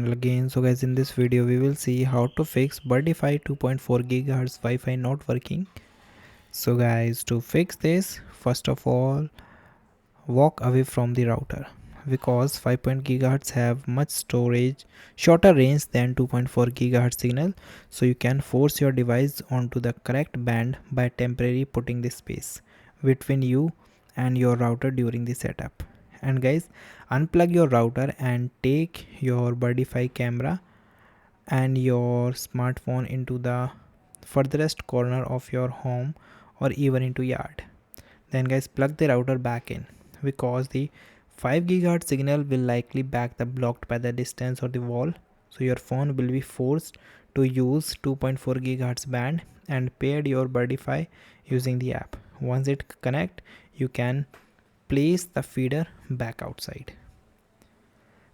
channel again. So guys, in this video we will see how to fix Birdfy 2.4 GHz Wi-Fi not working. So guys, to fix this, first of all walk away from the router, because 5.0 GHz have much storage shorter range than 2.4 GHz signal. So you can force your device onto the correct band by temporarily putting the space between you and your router during the setup. And guys, unplug your router and take your Birdfy camera and your smartphone into the furthest corner of your home or even into yard. Then guys, plug the router back in, because the 5 GHz signal will likely back the blocked by the distance or the wall. So your phone will be forced to use 2.4 GHz band and paired your Birdfy using the app. Once it connect, you can place the feeder back outside.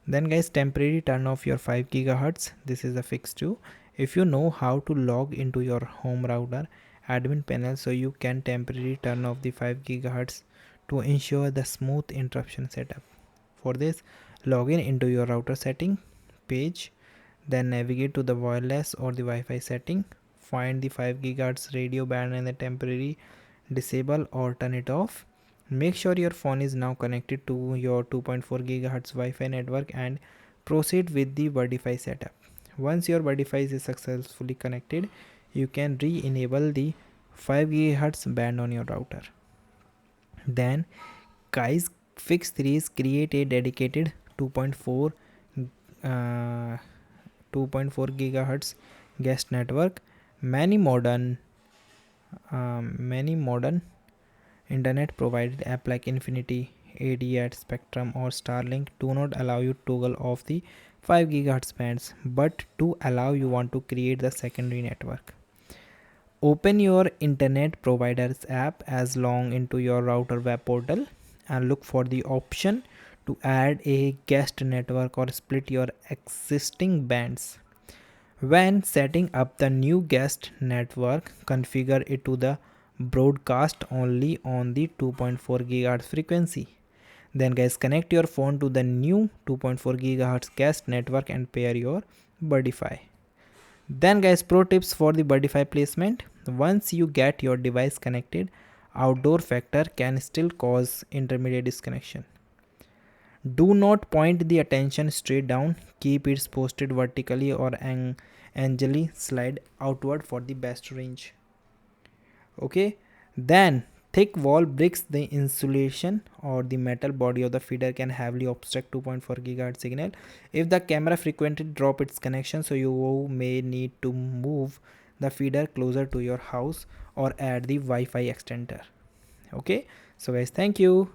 Then guys, temporarily turn off your 5 GHz. This is the fix too. If you know how to log into your home router admin panel, so you can temporarily turn off the 5 GHz to ensure the smooth interruption setup. For this, log in into your router setting page, then navigate to the wireless or the Wi-Fi setting, find the 5 GHz radio band and the temporary disable or turn it off. Make sure your phone is now connected to your 2.4 GHz Wi-Fi network and proceed with the Birdfy setup. Once your Birdfy is successfully connected, you can re-enable the 5 GHz band on your router. Then guys, fix 3 is create a dedicated 2.4 GHz guest network. Many modern internet provided app like Infinity, AD Spectrum or Starlink do not allow you to toggle off the 5 GHz bands, but to allow you want to create the secondary network. Open your internet provider's app as long into your router web portal and look for the option to add a guest network or split your existing bands. When setting up the new guest network, configure it to the broadcast only on the 2.4 GHz frequency. Then guys, connect your phone to the new 2.4 GHz guest network and pair your Birdfy. Then guys, pro tips for the Birdfy placement. Once you get your device connected, outdoor factor can still cause intermediate disconnection. Do not point the attention straight down, keep it posted vertically or angularly slide outward for the best range. Okay, then thick wall bricks, the insulation or the metal body of the feeder can heavily obstruct 2.4 GHz signal. If the camera frequently drop its connection, so you may need to move the feeder closer to your house or add the Wi-Fi extender. Okay, so guys, thank you.